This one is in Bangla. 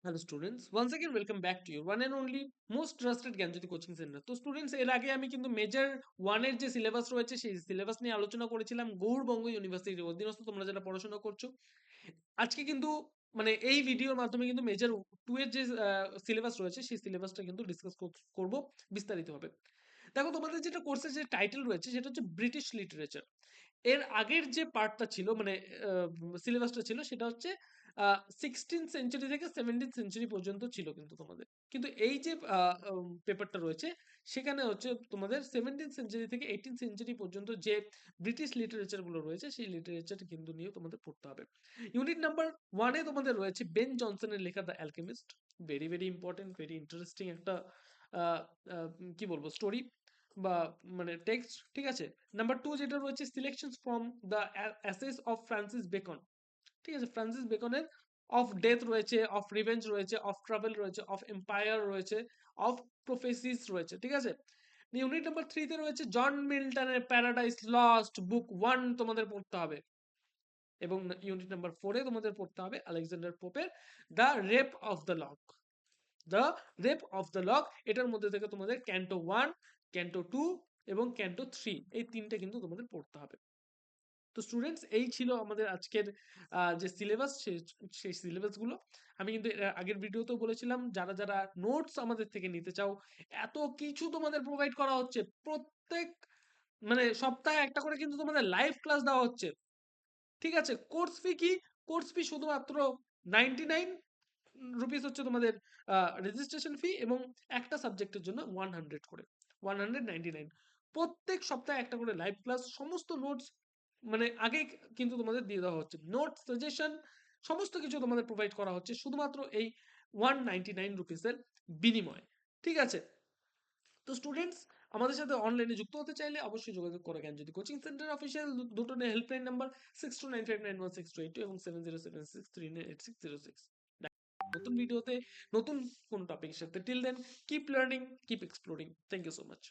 Hello students, once again welcome back to your one and only most trusted Gyanjyoti coaching centre. তো স্টুডেন্টস, এর আগে আমি কিন্তু মেজর ওয়ানের যে সিলেবাস রয়েছে সেই সিলেবাস নিয়ে আলোচনা করেছিলাম গৌড়বঙ্গ ইউনিভার্সিটির অধীনস্থ তোমরা যারা পড়াশোনা করছো। আজকে কিন্তু মানে এই ভিডিওর মাধ্যমে কিন্তু মেজর টু এর যে সিলেবাস রয়েছে সেই সিলেবাসটা কিন্তু ডিসকাস করব বিস্তারিতভাবে। দেখো, তোমাদের যেটা কোর্সের যে টাইটেল রয়েছে সেটা হচ্ছে ব্রিটিশ লিটারেচার। এর আগের যে পার্টটা ছিল মানে সিলেবাসটা ছিল সেটা হচ্ছে 16th সেঞ্চুরি থেকে 17th সেঞ্চুরি পর্যন্ত ছিল কিন্তু তোমাদের। কিন্তু এই যে পেপারটা রয়েছে সেখানে হচ্ছে তোমাদের 17th সেঞ্চুরি থেকে 18th সেঞ্চুরি পর্যন্ত যে ব্রিটিশ লিটারেচার গুলো রয়েছে সেই লিটারেচার কিন্তু নিয়ে তোমাদের পড়তে হবে। ইউনিট নাম্বার 1-এ তোমাদের রয়েছে বেন জনসনের লেখা the alchemist. Very very important, very interesting একটা আহ, আহ, কি বলবো স্টোরি বা মানে টেক্সট, ঠিক আছে। নাম্বার 2 যেটা রয়েছে selections from the essays of Francis Bacon, ঠিক আছে। ফ্রান্সিস বেকনের অফ ডেথ রয়েছে, অফ রিভেঞ্জ রয়েছে, অফ ট্রাভেল রয়েছে, অফ এম্পায়ার রয়েছে, অফ প্রফেসিস রয়েছে, ঠিক আছে। ইউনিট নাম্বার 3-তে রয়েছে জন মিল্টনের প্যারাডাইস লস্ট বুক 1 তোমাদের পড়তে হবে। এবং ইউনিট নাম্বার 4-এ তোমাদের পড়তে হবে আলেকজান্ডার পোপের the rape of the lock. The rape of the lock, এটার মধ্যে থেকে তোমাদের ক্যান্টো 1, ক্যান্টো 2 এবং ক্যান্টো 3 এই তিনটে কিন্তু তোমাদের পড়তে হবে। তো স্টুডেন্টস, এই ছিল আমাদের আজকের যে সিলেবাস, সেই সিলেবাসগুলো। আমি কিন্তু এর আগের ভিডিওতেও বলেছিলাম যারা যারা নোটস আমাদের থেকে নিতে চাও, এত কিছু তোমাদের প্রোভাইড করা হচ্ছে। প্রত্যেক মানে সপ্তাহে একটা করে কিন্তু তোমাদের লাইভ ক্লাস দেওয়া হচ্ছে, ঠিক আছে। কোর্স ফি কি? কোর্স ফি শুধুমাত্র 99 রুপিস হচ্ছে তোমাদের রেজিস্ট্রেশন ফি, এবং একটা সাবজেক্টের জন্য 100 করে, 199। প্রত্যেক সপ্তাহে একটা করে লাইভ ক্লাস, সমস্ত নোটস মানে আগে কিন্তু তোমাদের দিয়ে দেওয়া হচ্ছে, নোট সাজেশন সমস্ত কিছু তোমাদের প্রোভাইড করা হচ্ছে শুধুমাত্র এই 199 রুপিসের বিনিময়ে, ঠিক আছে। তো স্টুডেন্টস, আমাদের সাথে অনলাইনে যুক্ত হতে চাইলে অবশ্যই যোগাযোগ করে জ্ঞানজ্যোতি কোচিং সেন্টার অফিসিয়াল দুটো হেল্পলাইন নাম্বার 6295916282 এবং 7076398606। নতুন ভিডিওতে নতুন কোন টপিকের সাথে। Till then, keep learning, keep exploring. Thank you so much.